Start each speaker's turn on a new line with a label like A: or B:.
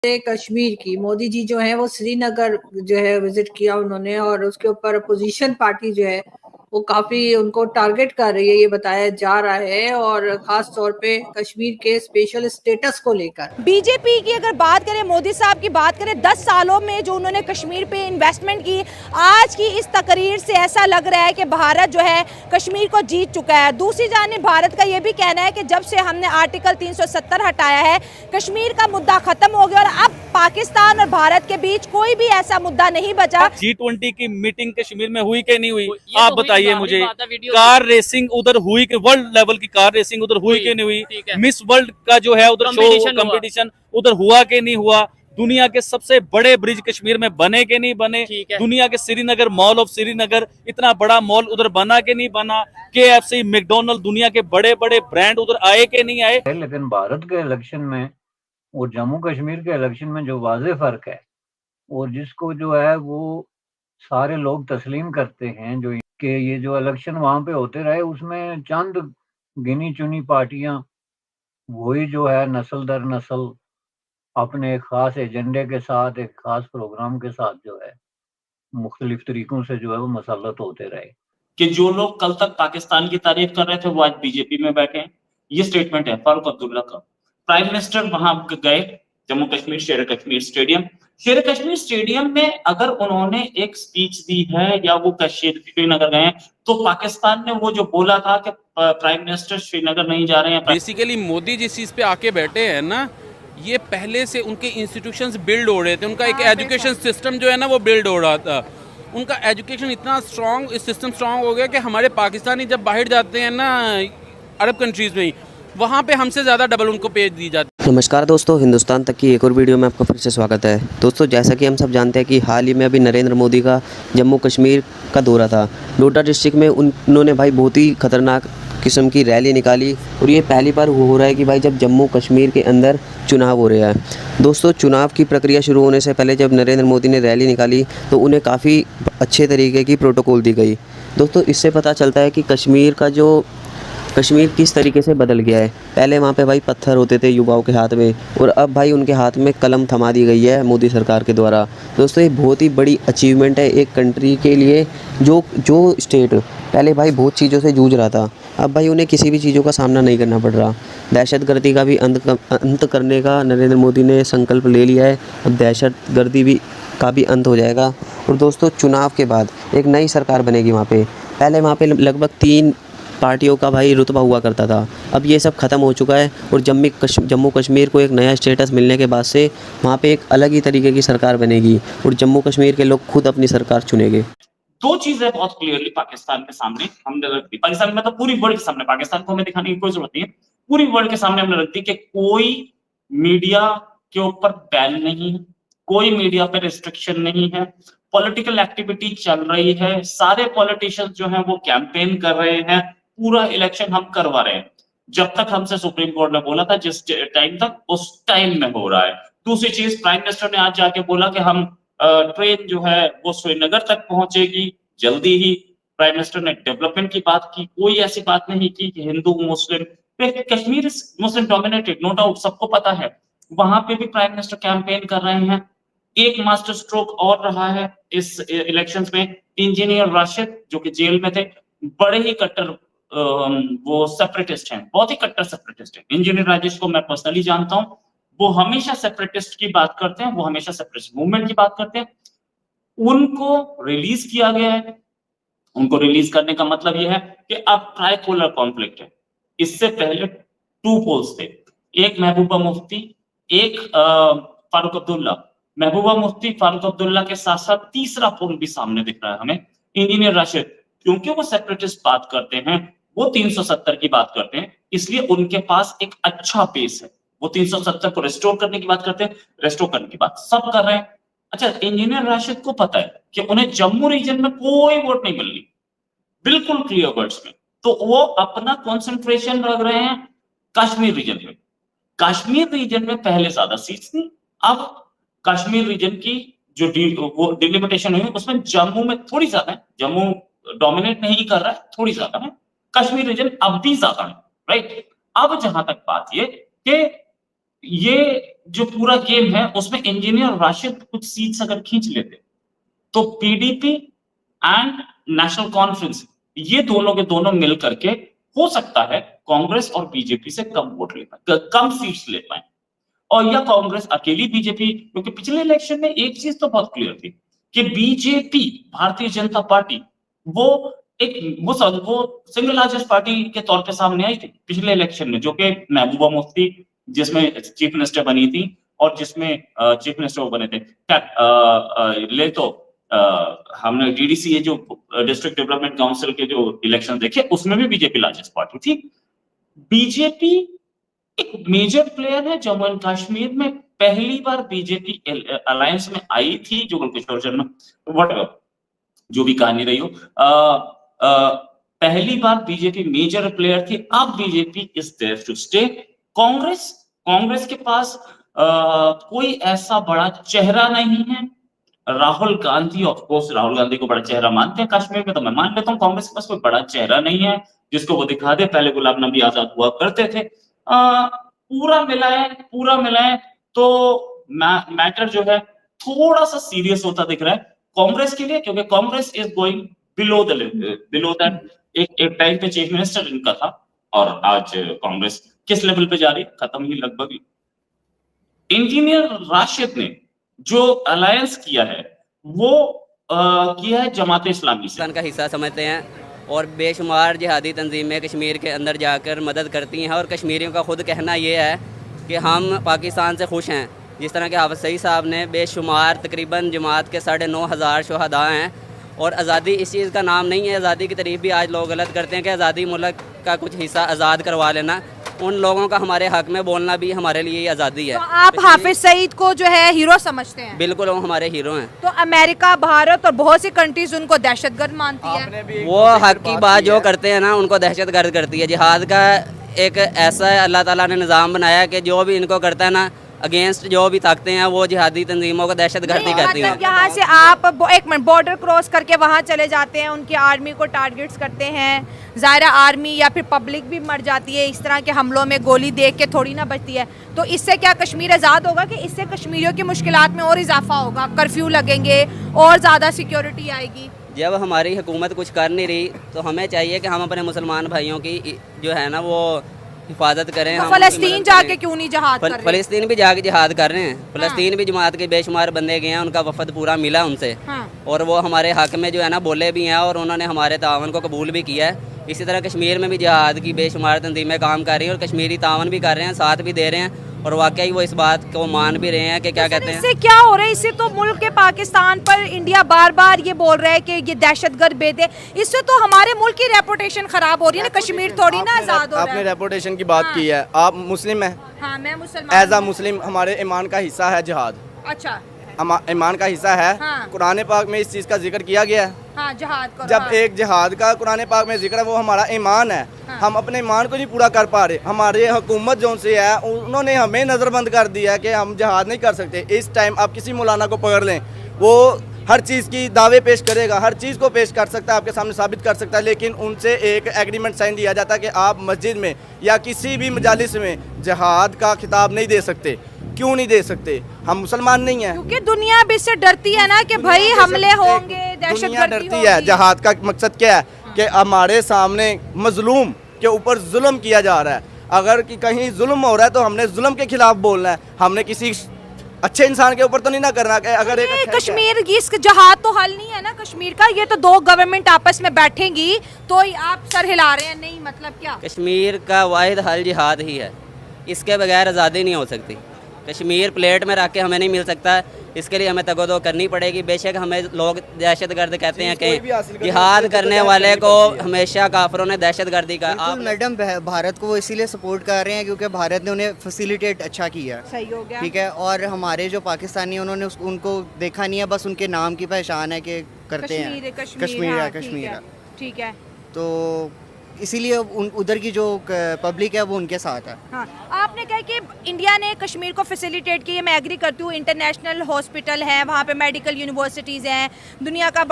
A: कश्मीर की मोदी जी जो है वो श्रीनगर जो है विजिट किया उन्होंने, और उसके ऊपर अपोजिशन पार्टी जो है वो काफी उनको टारगेट कर रही है, ये बताया जा रहा है, और खास तौर पे कश्मीर के स्पेशल स्टेटस को लेकर।
B: बीजेपी की अगर बात करें, मोदी साहब की बात करें, 10 सालों में जो उन्होंने कश्मीर पे इन्वेस्टमेंट की, आज की इस तकरीर से ऐसा लग रहा है कि भारत जो है कश्मीर को जीत चुका है। दूसरी जानिब भारत का ये भी कहना है कि जब से हमने आर्टिकल 370 हटाया है, कश्मीर का मुद्दा खत्म हो गया और अब पाकिस्तान और भारत के बीच कोई भी ऐसा मुद्दा नहीं बचा।
C: G20 की मीटिंग कश्मीर में हुई कि नहीं हुई, आप बताइए मुझे। कार रेसिंग उधर हुई कि वर्ल्ड लेवल की कार रेसिंग उधर हुई कि नहीं हुई? मिस वर्ल्ड का जो है उधर शो कंपटीशन उधर हुआ कि नहीं हुआ? दुनिया के सबसे बड़े ब्रिज कश्मीर में बने के नहीं बने? दुनिया के श्रीनगर मॉल ऑफ श्रीनगर, इतना बड़ा मॉल उधर बना के नहीं बना? KFC, मैकडॉनल्ड, दुनिया के बड़े बड़े ब्रांड उधर आए के नहीं आए?
D: लेकिन भारत के इलेक्शन में और जम्मू कश्मीर के इलेक्शन में जो वाज़ेह फर्क है, और जिसको जो है वो सारे लोग तस्लीम करते हैं, जो कि ये जो इलेक्शन वहां पे होते रहे उसमें चंद गिनी चुनी पार्टियां वही जो है नस्ल दर नस्ल अपने एक खास एजेंडे के साथ, एक खास प्रोग्राम के साथ जो है मुख्तलिफ तरीकों से जो है वो मसल्लत होते रहे।
E: कि जो लोग कल तक पाकिस्तान की तारीफ कर रहे थे वो आज बीजेपी में बैठे हैं। ये स्टेटमेंट है फारूक अब्दुल्ला का। प्राइम मिनिस्टर वहां गए जम्मू कश्मीर शेर कश्मीर स्टेडियम। शेर कश्मीर स्टेडियम में अगर उन्होंने एक स्पीच दी है या वो श्रीनगर गए तो पाकिस्तान ने वो जो बोला था कि प्राइम मिनिस्टर श्रीनगर नहीं जा रहे हैं।
F: बेसिकली मोदी जिस चीज पे आके बैठे हैं ना, ये पहले से उनके इंस्टीट्यूशंस बिल्ड हो रहे थे। उनका एक एजुकेशन सिस्टम जो है ना वो बिल्ड हो रहा था। उनका एजुकेशन इतना स्ट्रॉन्ग, सिस्टम स्ट्रॉन्ग हो गया कि हमारे पाकिस्तानी जब बाहर जाते हैं ना अरब कंट्रीज़ में, वहाँ पे हमसे ज़्यादा डबल उनको पे दी जाती है।
G: नमस्कार दोस्तों, हिंदुस्तान तक की एक और वीडियो में आपका फिर से स्वागत है। दोस्तों, जैसा कि हम सब जानते हैं कि हाल ही में अभी नरेंद्र मोदी का जम्मू कश्मीर का दौरा था। डोडा डिस्ट्रिक्ट में उन्होंने भाई बहुत ही खतरनाक किस्म की रैली निकाली, और ये पहली बार हो रहा है कि भाई जब जम्मू कश्मीर के अंदर चुनाव हो रहा है। दोस्तों, चुनाव की प्रक्रिया शुरू होने से पहले जब नरेंद्र मोदी ने रैली निकाली तो उन्हें काफ़ी अच्छे तरीके की प्रोटोकॉल दी गई। दोस्तों, इससे पता चलता है कि कश्मीर किस तरीके से बदल गया है। पहले वहाँ पे भाई पत्थर होते थे युवाओं के हाथ में, और अब भाई उनके हाथ में कलम थमा दी गई है मोदी सरकार के द्वारा। दोस्तों, ये बहुत ही बड़ी अचीवमेंट है एक कंट्री के लिए। जो स्टेट पहले भाई बहुत चीज़ों से जूझ रहा था, अब भाई उन्हें किसी भी चीज़ों का सामना नहीं करना पड़ रहा। दहशतगर्दी का भी अंत करने का नरेंद्र मोदी ने संकल्प ले लिया है। अब दहशतगर्दी का भी अंत हो जाएगा। और दोस्तों, चुनाव के बाद एक नई सरकार बनेगी वहाँ पे। पहले वहाँ पे लगभग 3 पार्टियों का भाई रुतबा हुआ करता था, अब ये सब ख़त्म हो चुका है, और जम्मू कश्मीर को एक नया स्टेटस मिलने के बाद से वहाँ पे एक अलग ही तरीके की सरकार बनेगी, और जम्मू कश्मीर के लोग खुद अपनी सरकार चुनेंगे।
E: दो चीजें बहुत क्लियरली पाकिस्तान के सामने हमने रख दी। पाकिस्तान में तो पूरी वर्ल्ड के सामने, पाकिस्तान को हमें दिखाने की कोई जरूरत नहीं है, पूरी वर्ल्ड के सामने हमने रख दी कि कोई मीडिया के ऊपर बैन नहीं है, कोई मीडिया पे रिस्ट्रिक्शन नहीं है, पॉलिटिकल एक्टिविटी चल रही है, सारे पॉलिटिशियंस जो हैं वो कैंपेन कर रहे हैं, पूरा इलेक्शन हम करवा रहे हैं जब तक हमसे सुप्रीम कोर्ट ने बोला था जिस टाइम तक, उस टाइम में हो रहा है। दूसरी चीज, प्राइम मिनिस्टर ने आज जाके बोला कि हम ट्रेन जो है वो श्रीनगर तक पहुंचेगी जल्दी ही। प्राइम मिनिस्टर ने डेवलपमेंट की बात की, कोई ऐसी बात नहीं की कि हिंदू मुस्लिम। Kashmir is Muslim dominated, no doubt, सबको पता है। वहां पे भी प्राइम मिनिस्टर कैंपेन कर रहे हैं। एक मास्टर स्ट्रोक और रहा है इस इलेक्शंस में, इंजीनियर राशिद जो कि जेल में थे, बड़े ही कट्टर वो सेपरेटिस्ट हैं, बहुत ही कट्टर सेपरेटिस्ट हैं। इंजीनियर राजेश को मैं पर्सनली जानता हूं, वो हमेशा सेपरेटिस्ट की बात करते हैं, वो हमेशा सेपरेटिस्ट मूवमेंट की बात करते हैं। उनको रिलीज किया गया है। उनको रिलीज करने का मतलब यह है कि अब ट्राइपोलर कॉन्फ्लिक्ट है। इससे पहले 2 पोल्स थे, एक महबूबा मुफ्ती, एक फारूक अब्दुल्ला। महबूबा मुफ्ती, फारूक अब्दुल्ला के साथ साथ तीसरा पोल भी सामने दिख रहा है हमें, इंजीनियर राशिद। क्योंकि वो सेपरेटिस्ट बात करते हैं, वो 370 की बात करते हैं, इसलिए उनके पास एक अच्छा पेस है। वो 370 को रेस्टोर करने की बात करते हैं, रेस्टोर करने की बात सब कर रहे हैं। अच्छा, इंजीनियर राशिद को पता है कि उन्हें जम्मू रीजन में कोई वोट नहीं मिलनी, बिल्कुल क्लियर वर्ड्स में, तो वो अपना कंसंट्रेशन रख रहे हैं कश्मीर रीजन में। कश्मीर रीजन में पहले ज्यादा सीट्स थी, अब कश्मीर रीजन की जो वो डिलिमिटेशन हुई उसमें जम्मू में थोड़ी ज्यादा है। जम्मू डोमिनेट नहीं कर रहा है, थोड़ी ज्यादा है, कश्मीर रीजन अब भी ज्यादा है, राइट। अब जहां तक बात ये कि ये जो पूरा गेम है उसमें इंजीनियर राशिद कुछ सीट्स अगर खींच लेते तो पीडीपी एंड नेशनल कॉन्फ्रेंस ये दोनों के दोनों मिल करके हो सकता है कांग्रेस और बीजेपी से कम वोट ले पाए, कम सीट्स ले पाए, और या कांग्रेस अकेली बीजेपी, क्योंकि पिछले इलेक्शन में एक चीज तो बहुत क्लियर थी कि बीजेपी भारतीय जनता पार्टी वो सिंगल लार्जेस्ट पार्टी के तौर पे सामने आई थी पिछले इलेक्शन में, जो कि महबूबा मुफ्ती जिसमें चीफ मिनिस्टर बनी थी और जिसमें चीफ मिनिस्टर वो बने थे ले तो हमने डीडीसी जो डिस्ट्रिक्ट डेवलपमेंट काउंसिल के जो इलेक्शन देखे उसमें भी बीजेपी लार्जेस्ट पार्टी थी। बीजेपी एक मेजर प्लेयर है जम्मू एंड कश्मीर में, पहली बार बीजेपी अलायंस में आई थी, जुगल किशोर शर्मा व्हाटएवर जो भी कहानी रही हो, पहली बार बीजेपी मेजर प्लेयर थी। अब BJP is there to stay. Congress के पास कोई ऐसा बड़ा चेहरा नहीं है। राहुल गांधी, ऑफ कोर्स राहुल गांधी को बड़ा चेहरा मानते हैं कश्मीर में, तो मैं मान लेता हूँ कांग्रेस के पास कोई बड़ा चेहरा नहीं है जिसको वो दिखा दे, पहले गुलाम नबी आजाद हुआ करते थे। पूरा मिलाए तो मैटर जो है थोड़ा सा सीरियस होता दिख रहा है कांग्रेस के लिए, क्योंकि Congress is going below that. एक टाइम पे चीफ मिनिस्टर इनका था और आज कांग्रेस किस लेवल पे जा रही है, खत्म ही लगभग। इंजीनियर राशिद ने जो अलायंस किया है वो किया है जमात इस्लामी से,
H: पाकिस्तान का हिस्सा समझते हैं और बेशुमार जिहादी तंजीमें कश्मीर के अंदर जाकर मदद करती हैं, और कश्मीरियों का खुद कहना ये है कि हम पाकिस्तान से खुश हैं। जिस तरह के हाफिज सईद साहब ने बेशुमार तकरीबन जमात के 9,500 शुहदा हैं, और आज़ादी इस चीज़ का नाम नहीं है। आज़ादी की तारीफ भी आज लोग गलत करते हैं कि आज़ादी मुल्क का कुछ हिस्सा आज़ाद करवा लेना, उन लोगों का हमारे हक में बोलना भी हमारे लिए आज़ादी है।
B: तो आप हाफिज सईद को जो है हीरो समझते हैं?
H: बिल्कुल, वो हमारे हीरो हैं।
B: तो अमेरिका, भारत और बहुत सी कंट्रीज उनको दहशतगर्द मानती है।
H: वो हक की बात जो करते हैं ना उनको दहशतगर्द करती है। जिहाद का एक ऐसा अल्लाह ताला ने निज़ाम बनाया कि जो भी इनको करता है ना अगेंस्ट जो भी ताकतें हैं वो जिहादी तंजीमों को दहशतगर्दी करती हैं।
B: मतलब यहाँ से आप एक मिनट बॉर्डर क्रॉस करके वहाँ चले जाते हैं, उनकी आर्मी को टारगेट्स करते हैं, ज़ाहिर आर्मी या फिर पब्लिक भी मर जाती है इस तरह के हमलों में, गोली देख के थोड़ी ना बचती है। तो इससे क्या कश्मीर आज़ाद होगा कि इससे कश्मीरियों की मुश्किलात में और इजाफा होगा, कर्फ्यू लगेंगे और ज़्यादा सिक्योरिटी आएगी?
H: जब हमारी हुकूमत कुछ कर नहीं रही तो हमें चाहिए कि हम अपने मुसलमान भाइयों की जो है ना वो हिफाजत करें।
B: तो फ़लस्तीन जाके क्यों नहीं जिहाद कर रहे?
H: फ़लस्तीन भी जाके जिहाद कर रहे हैं। फ़लस्तीन भी जमात के बेशुमार बंदे गए हैं, उनका वफद पूरा मिला उनसे, और वो हमारे हक में जो है ना बोले भी हैं और उन्होंने हमारे तावन को कबूल भी किया है। इसी तरह कश्मीर में भी जिहाद की बेशुमार तंजीमें काम कर रही हैं और कश्मीरी तावन भी कर रहे हैं, साथ भी दे रहे हैं, और वाकई वो इस बात को मान भी रहे हैं कि क्या कहते हैं।
B: इससे क्या हो रहा है? इससे तो मुल्क के पाकिस्तान पर इंडिया बार बार ये बोल रहा है कि ये दहशतगर्द भेद है, इससे तो हमारे मुल्क की रेपुटेशन खराब हो रही है ना। कश्मीर थोड़ी ना आजाद हो रहा है।
I: आपने रेपुटेशन की बात की है, आप मुस्लिम हैं?
B: हाँ, मैं मुसलमान।
I: एज आ मुस्लिम हमारे ईमान का हिस्सा है जिहाद।
B: अच्छा,
I: ईमान का हिस्सा है।
B: हाँ।
I: कुरान पाक में इस चीज़ का जिक्र किया गया है।
B: हाँ, जिहाद करो।
I: जब
B: हाँ।
I: एक जिहाद का कुरान पाक में जिक्र है वो हमारा ईमान है।
B: हाँ।
I: हम अपने ईमान को नहीं पूरा कर पा रहे। हमारे हुकूमत जो से है उन्होंने हमें नज़रबंद कर दिया है कि हम जिहाद नहीं कर सकते। इस टाइम आप किसी मौलाना को पकड़ लें, वो हर चीज़ की दावे पेश करेगा, हर चीज़ को पेश कर सकता है, आपके सामने साबित कर सकता है, लेकिन उनसे एक एग्रीमेंट साइन दिया जाता है कि आप मस्जिद में या किसी भी मजालिस में जिहाद का खिताब नहीं दे सकते। क्यों नहीं दे सकते? हम मुसलमान नहीं हैं।
B: क्योंकि दुनिया भी इससे डरती है ना कि भाई हमले होंगे,
I: दुनिया
B: दहशतगर्दी
I: डरती है। जिहाद का मकसद क्या है कि हमारे सामने मजलूम के ऊपर जुल्म किया जा रहा है। अगर कि कहीं जुल्म हो रहा है तो हमने जुल्म के खिलाफ बोलना है, हमने किसी अच्छे इंसान के ऊपर तो नहीं ना करना। अगर एक
B: कश्मीर की इस जिहाद तो हल नहीं है ना कश्मीर का, ये तो दो गवर्नमेंट आपस में बैठेंगी तो आप सर हिला रहे हैं। नहीं मतलब क्या?
H: कश्मीर का वाहिद हल जिहाद ही है, इसके बगैर आज़ादी नहीं हो सकती। कश्मीर प्लेट में रख के हमें नहीं मिल सकता, इसके लिए हमें तगोदो करनी पड़ेगी। बेशक हमें लोग दहशतगर्द कहते हैं कि जिहाद करने वाले को हमेशा काफिरों ने दहशतगर्दी का।
J: आप मैडम भारत को वो इसीलिए सपोर्ट कर रहे हैं क्योंकि भारत ने उन्हें फैसिलिटेट अच्छा किया।
B: सही हो गया,
J: ठीक है। और हमारे जो पाकिस्तानी उन्होंने उनको देखा नहीं है, बस उनके नाम की पहचान है कि करते हैं कश्मीर।
B: ठीक है,
J: तो इसीलिए उधर की जो पब्लिक है वो उनके साथ है।
B: हाँ, आपने कहा कि इंडिया ने कश्मीर को फैसिलिटेट किया, मैं एग्री करती हूँ। इंटरनेशनल हॉस्पिटल हैं वहाँ पे, मेडिकल यूनिवर्सिटीज़ हैं, दुनिया का